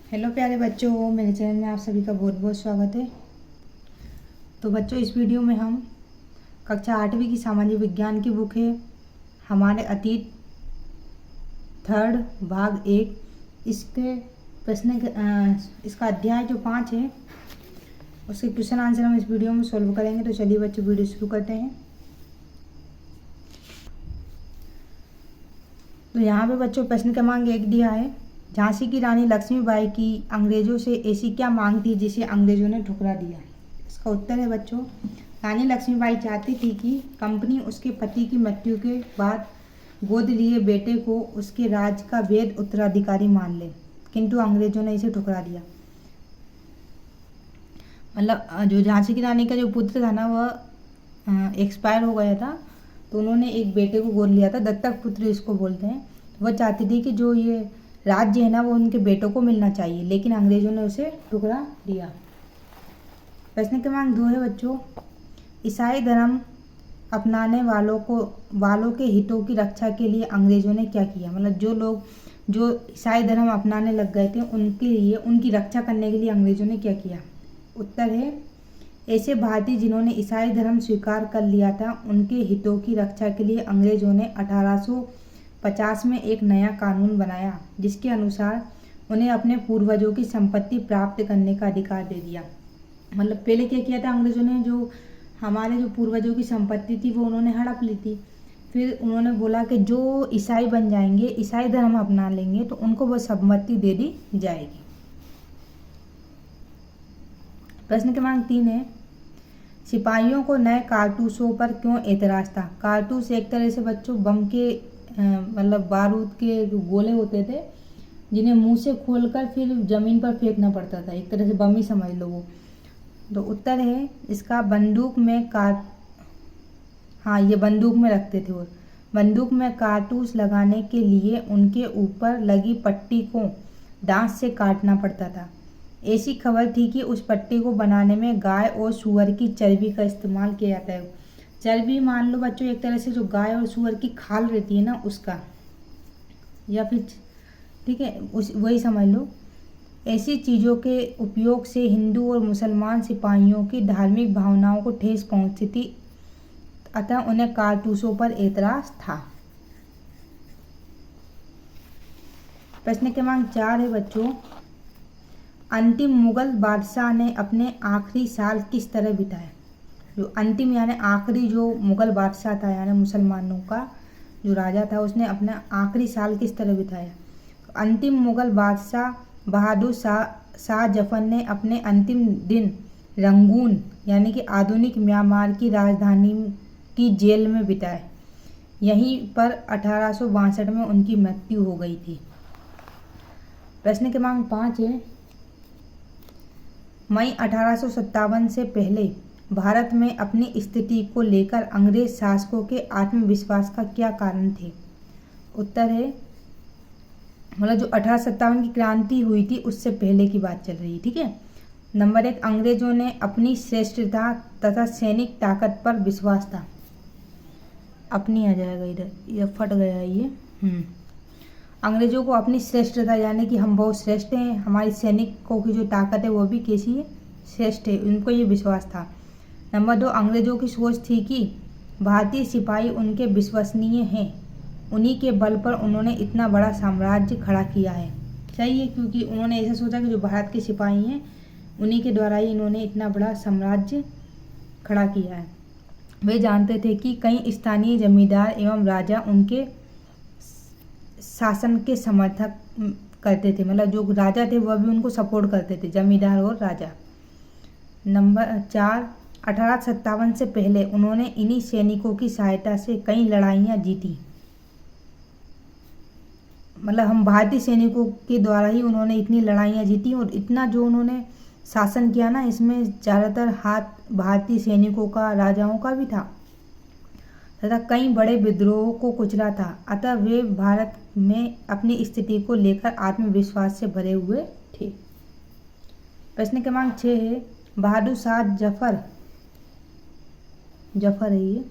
Hello प्यारे बच्चों, मेरे चैनल में आप सभी का बहुत बहुत स्वागत है। तो बच्चों, इस वीडियो में हम कक्षा 8वीं की सामाजिक विज्ञान की बुक है हमारे अतीत थर्ड भाग 1 इसके इसका अध्याय जो 5 है उसके क्वेश्चन आंसर हम इस वीडियो में सॉल्व करेंगे। तो चलिए बच्चों, वीडियो शुरू करते हैं। तो यहाँ पे बच्चों प्रश्न क्रमांक 1 दिया है, झांसी की रानी लक्ष्मीबाई की अंग्रेजों से ऐसी क्या मांग थी जिसे अंग्रेजों ने ठुकरा दिया। इसका उत्तर है बच्चों, रानी लक्ष्मीबाई चाहती थी कि कंपनी उसके पति की मृत्यु के बाद गोद लिए बेटे को उसके राज का वैध उत्तराधिकारी मान ले, किंतु अंग्रेजों ने इसे ठुकरा दिया। मतलब जो झांसी की रानी का जो पुत्र था ना, वह एक्सपायर हो गया था, तो उन्होंने एक बेटे को गोद लिया था, दत्तक पुत्र इसको बोलते हैं। वह चाहती थी कि जो ये राज्य है ना वो उनके बेटों को मिलना चाहिए, लेकिन अंग्रेजों ने उसे ठुकरा दिया। प्रश्न क्रमांक 2 है बच्चों, ईसाई धर्म अपनाने वालों के हितों की रक्षा के लिए अंग्रेजों ने क्या किया। मतलब जो लोग जो ईसाई धर्म अपनाने लग गए थे उनके लिए, उनकी रक्षा करने के लिए अंग्रेजों ने क्या किया। उत्तर है, ऐसे भारतीय जिन्होंने ईसाई धर्म स्वीकार कर लिया था उनके हितों की रक्षा के लिए अंग्रेजों ने 1850 में एक नया कानून बनाया, जिसके अनुसार उन्हें अपने पूर्वजों की संपत्ति प्राप्त करने का अधिकार दे दिया। मतलब पहले क्या किया था अंग्रेजों ने, जो हमारे जो पूर्वजों की संपत्ति थी वो उन्होंने हड़प ली थी। फिर उन्होंने बोला कि जो ईसाई बन जाएंगे, ईसाई धर्म अपना लेंगे, तो उनको वो संपत्ति दे दी जाएगी। प्रश्न क्रमांक 3 है, सिपाहियों को नए कारतूसों पर क्यों एतराज था। कारतूस एक तरह से बच्चों बम के मतलब बारूद के जो गोले होते थे जिन्हें मुंह से खोलकर फिर जमीन पर फेंकना पड़ता था, एक तरह से बम ही समझ लो वो। तो उत्तर है इसका ये बंदूक में रखते थे। वो बंदूक में कारतूस लगाने के लिए उनके ऊपर लगी पट्टी को दांत से काटना पड़ता था। ऐसी खबर थी कि उस पट्टी को बनाने में गाय और सूअर की चर्बी का इस्तेमाल किया जाता है। चर्बी मान लो बच्चों एक तरह से जो गाय और सूअर की खाल रहती है ना उसका, या फिर ठीक है उस वही समझ लो। ऐसी चीज़ों के उपयोग से हिंदू और मुसलमान सिपाहियों की धार्मिक भावनाओं को ठेस पहुंचती थी, अतः उन्हें कारतूसों पर एतराज था। प्रश्न क्रमांक 4 है बच्चों, अंतिम मुगल बादशाह ने अपने आखिरी साल किस तरह बिताए। जो अंतिम यानी आखिरी जो मुगल बादशाह था यानी मुसलमानों का जो राजा था, उसने अपना आखिरी साल किस तरह बिताया। अंतिम मुगल बादशाह बहादुर शाह जफर ने अपने अंतिम दिन रंगून यानी कि आधुनिक म्यांमार की राजधानी की जेल में बिताए। यहीं पर 1862 में उनकी मृत्यु हो गई थी। प्रश्न क्रमांक 5 है, मई 1857 से पहले भारत में अपनी स्थिति को लेकर अंग्रेज शासकों के आत्मविश्वास का क्या कारण थे। उत्तर है, मतलब जो 1857 की क्रांति हुई थी उससे पहले की बात चल रही है, ठीक है। नंबर 1, अंग्रेजों ने अपनी श्रेष्ठता तथा सैनिक ताकत पर विश्वास था। अपनी आ जाएगा इधर, ये फट गया ये। अंग्रेजों को अपनी श्रेष्ठता यानी कि हम बहुत श्रेष्ठ हैं, हमारी सैनिकों की जो ताकत है वो भी कैसी है, श्रेष्ठ है, उनको ये विश्वास था। नंबर 2, अंग्रेजों की सोच थी कि भारतीय सिपाही उनके विश्वसनीय हैं, उन्हीं के बल पर उन्होंने इतना बड़ा साम्राज्य खड़ा किया है। सही है, क्योंकि उन्होंने ऐसा सोचा कि जो भारत के सिपाही हैं उन्हीं के द्वारा ही इन्होंने इतना बड़ा साम्राज्य खड़ा किया है। वे जानते थे कि कई स्थानीय जमींदार एवं राजा उनके शासन के समर्थक करते थे, मतलब जो राजा थे वह भी उनको सपोर्ट करते थे, जमींदार और राजा। नंबर 4, 1857 से पहले उन्होंने इन्हीं सैनिकों की सहायता से कई लड़ाइयाँ जीती। मतलब हम भारतीय सैनिकों के द्वारा ही उन्होंने इतनी लड़ाइयाँ जीती और इतना जो उन्होंने शासन किया ना, इसमें ज़्यादातर हाथ भारतीय सैनिकों का, राजाओं का भी था, तथा कई बड़े विद्रोहों को कुचला था। अतः वे भारत में अपनी स्थिति को लेकर आत्मविश्वास से भरे हुए थे। प्रश्न क्रमांक 6 है, बहादुर शाह जफर है ये,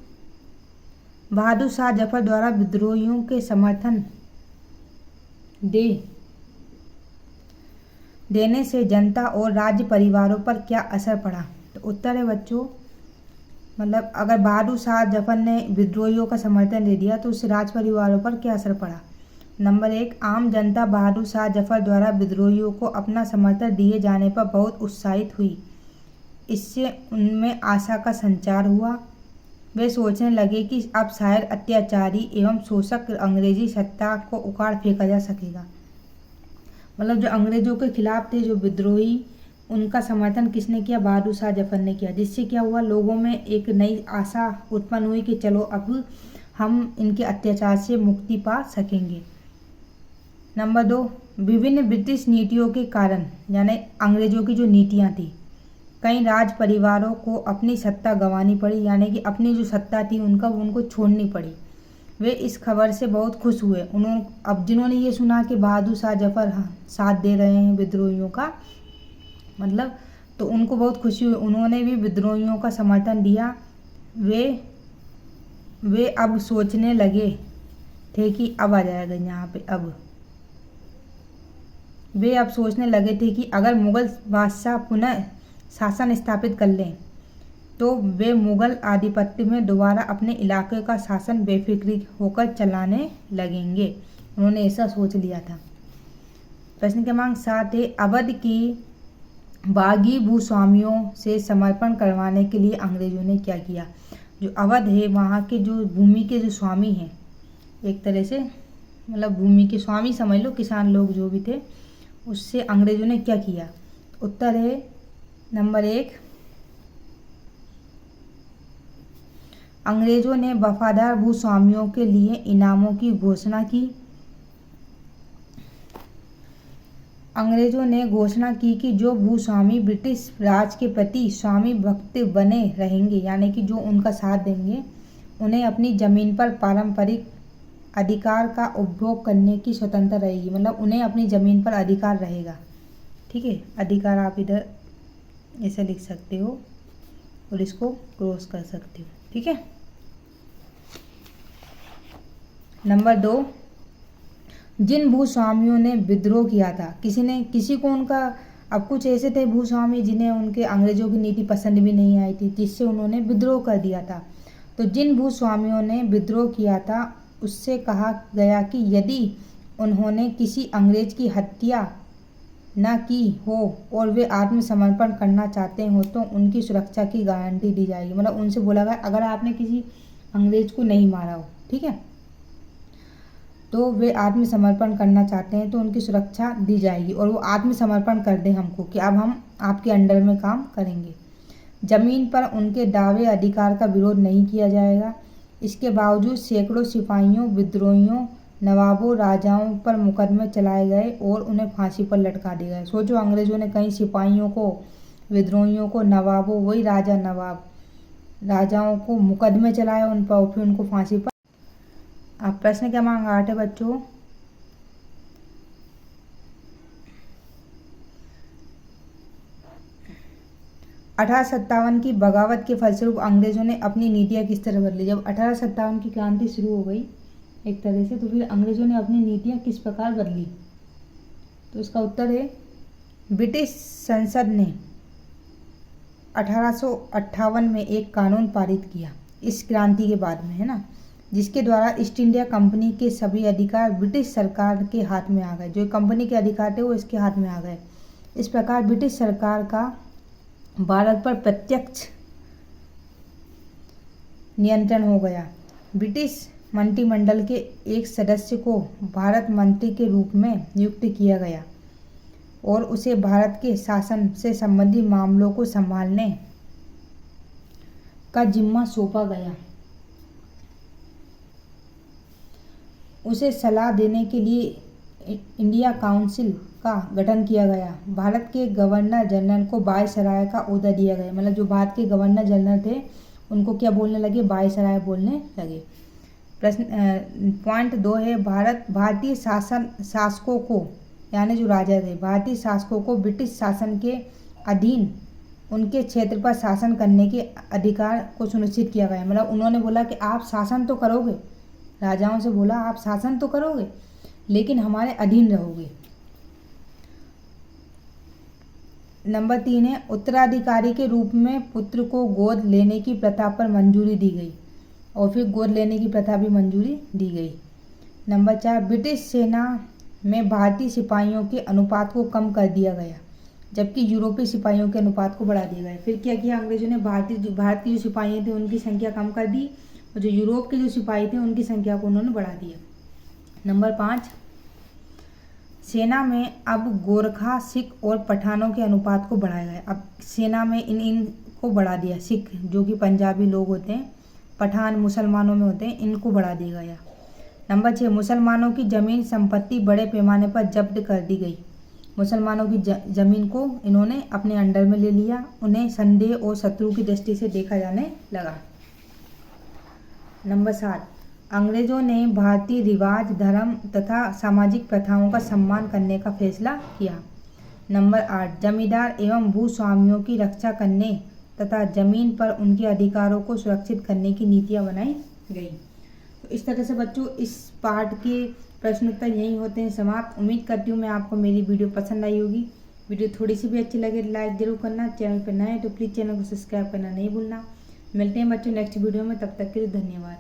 बहादुर शाह जफर द्वारा विद्रोहियों के समर्थन दे देने से जनता और राज्य परिवारों पर क्या असर पड़ा। तो उत्तर है बच्चों, मतलब अगर बहादुर शाह जफर ने विद्रोहियों का समर्थन दे दिया तो उससे राज परिवारों पर क्या असर पड़ा। नंबर 1, आम जनता बहादुर शाह जफर द्वारा विद्रोहियों को अपना समर्थन दिए जाने पर बहुत उत्साहित हुई। इससे उनमें आशा का संचार हुआ। वे सोचने लगे कि अब शायद अत्याचारी एवं शोषक अंग्रेजी सत्ता को उखाड़ फेंका जा सकेगा। मतलब जो अंग्रेजों के खिलाफ थे, जो विद्रोही, उनका समर्थन किसने किया? बहादुर शाह जफर ने किया। जिससे क्या हुआ, लोगों में एक नई आशा उत्पन्न हुई कि चलो अब हम इनके अत्याचार से मुक्ति पा सकेंगे। नंबर 2, विभिन्न ब्रिटिश नीतियों के कारण, यानी अंग्रेजों की जो नीतियां थी, कई राज परिवारों को अपनी सत्ता गंवानी पड़ी, यानी कि अपनी जो सत्ता थी उनको छोड़नी पड़ी। वे इस खबर से बहुत खुश हुए। अब जिन्होंने ये सुना कि बहादुर शाह जफर साथ दे रहे हैं विद्रोहियों का, मतलब तो उनको बहुत खुशी हुई। उन्होंने भी विद्रोहियों का समर्थन दिया। वे अब सोचने लगे थे कि अब आ जाएगा यहाँ पे, अब वे अब सोचने लगे थे कि अगर मुगल बादशाह पुनः शासन स्थापित कर लें तो वे मुगल आधिपत्य में दोबारा अपने इलाके का शासन बेफिक्री होकर चलाने लगेंगे। उन्होंने ऐसा सोच लिया था। प्रश्न क्रमांक 7 है, अवध की बागी भूस्वामियों से समर्पण करवाने के लिए अंग्रेजों ने क्या किया। जो अवध है, वहाँ के जो भूमि के जो स्वामी हैं, एक तरह से मतलब भूमि के स्वामी समझ लो, किसान लोग जो भी थे, उससे अंग्रेजों ने क्या किया। उत्तर है नंबर 1, अंग्रेजों ने वफादार भूस्वामियों के लिए इनामों की घोषणा की। अंग्रेजों ने घोषणा की कि जो भूस्वामी ब्रिटिश राज के प्रति स्वामी भक्त बने रहेंगे, यानी कि जो उनका साथ देंगे, उन्हें अपनी ज़मीन पर पारंपरिक अधिकार का उपभोग करने की स्वतंत्रता रहेगी। मतलब उन्हें अपनी ज़मीन पर अधिकार रहेगा। ठीक है, अधिकार आप इधर ऐसे लिख सकते हो और इसको क्रॉस कर सकते हो। ठीक है। नंबर 2, जिन भूस्वामियों ने विद्रोह किया था, किसी को उनका, अब कुछ ऐसे थे भूस्वामी जिन्हें उनके अंग्रेजों की नीति पसंद भी नहीं आई थी, जिससे उन्होंने विद्रोह कर दिया था। तो जिन भूस्वामियों ने विद्रोह किया था उससे कहा गया कि यदि उन्होंने किसी अंग्रेज की हत्या न की हो और वे आत्मसमर्पण करना चाहते हो तो उनकी सुरक्षा की गारंटी दी जाएगी। मतलब उनसे बोला गया अगर आपने किसी अंग्रेज को नहीं मारा हो, ठीक है, तो वे आत्मसमर्पण करना चाहते हैं तो उनकी सुरक्षा दी जाएगी और वो आत्मसमर्पण कर दें हमको कि अब हम आपके अंडर में काम करेंगे। जमीन पर उनके दावे अधिकार का विरोध नहीं किया जाएगा। इसके बावजूद सैकड़ों सिपाहियों, विद्रोहियों, नवाबों, राजाओं पर मुकदमे चलाए गए और उन्हें फांसी पर लटका दिया गया। सोचो, अंग्रेजों ने कई सिपाहियों को, विद्रोहियों को, नवाबों, वही राजा नवाब, राजाओं को मुकदमे चलाए उन पर और फिर उनको फांसी पर। अब प्रश्न क्रमांक 8 है बच्चों, अठारह की बगावत के फलस्वरूप अंग्रेजों ने अपनी नीतियाँ किस तरह बदली। जब 1857 की क्रांति शुरू हो गई एक तरह से, तो फिर अंग्रेजों ने अपनी नीतियाँ किस प्रकार बदली। तो इसका उत्तर है, ब्रिटिश संसद ने 1858 में एक कानून पारित किया इस क्रांति के बाद में, है ना, जिसके द्वारा ईस्ट इंडिया कंपनी के सभी अधिकार ब्रिटिश सरकार के हाथ में आ गए। जो कंपनी के अधिकार थे वो इसके हाथ में आ गए। इस प्रकार ब्रिटिश सरकार का भारत पर प्रत्यक्ष नियंत्रण हो गया। ब्रिटिश मंत्रिमंडल के एक सदस्य को भारत मंत्री के रूप में नियुक्त किया गया और उसे भारत के शासन से संबंधित मामलों को संभालने का जिम्मा सौंपा गया। उसे सलाह देने के लिए इंडिया काउंसिल का गठन किया गया। भारत के गवर्नर जनरल को वायसराय का ओहदा दिया गया। मतलब जो भारत के गवर्नर जनरल थे उनको क्या बोलने लगे, वायसराय बोलने लगे। प्रश्न पॉइंट 2 है, भारतीय शासकों को, यानी जो राजा थे, भारतीय शासकों को ब्रिटिश शासन के अधीन उनके क्षेत्र पर शासन करने के अधिकार को सुनिश्चित किया गया। मतलब उन्होंने बोला कि आप शासन तो करोगे, राजाओं से बोला आप शासन तो करोगे लेकिन हमारे अधीन रहोगे। नंबर 3 है उत्तराधिकारी के रूप में पुत्र को गोद लेने की प्रथा पर मंजूरी दी गई, और फिर गोद लेने की प्रथा भी मंजूरी दी गई। नंबर 4 ब्रिटिश सेना में भारतीय सिपाहियों के अनुपात को कम कर दिया गया, जबकि यूरोपीय सिपाहियों के अनुपात को बढ़ा दिया गया। फिर क्या किया अंग्रेजों ने, भारत के जो सिपाही थे उनकी संख्या कम कर दी, और जो यूरोप के जो सिपाही थे उनकी संख्या को उन्होंने बढ़ा दिया। नंबर 5 सेना में अब गोरखा, सिख और पठानों के अनुपात को बढ़ाया गया। अब सेना में इन को बढ़ा दिया, सिख जो कि पंजाबी लोग होते हैं, पठान मुसलमानों में होते हैं, इनको बढ़ा दिया गया। नंबर 6 मुसलमानों की जमीन संपत्ति बड़े पैमाने पर जब्त कर दी गई। मुसलमानों की जमीन को इन्होंने अपने अंडर में ले लिया, उन्हें संदेह और शत्रु की दृष्टि से देखा जाने लगा। नंबर 7 अंग्रेजों ने भारतीय रिवाज, धर्म तथा सामाजिक प्रथाओं का सम्मान करने का फैसला किया। नंबर 8 जमींदार एवं भूस्वामियों की रक्षा करने तथा जमीन पर उनके अधिकारों को सुरक्षित करने की नीतियां बनाई गई। तो इस तरह से बच्चों इस पार्ट के प्रश्न उत्तर यही होते हैं समाप्त। उम्मीद करती हूँ मैं आपको मेरी वीडियो पसंद आई होगी। वीडियो थोड़ी सी भी अच्छी लगे लाइक जरूर करना, चैनल पर नए तो प्लीज़ चैनल को सब्सक्राइब करना नहीं भूलना। मिलते हैं बच्चों नेक्स्ट वीडियो में, तब तक के लिए धन्यवाद।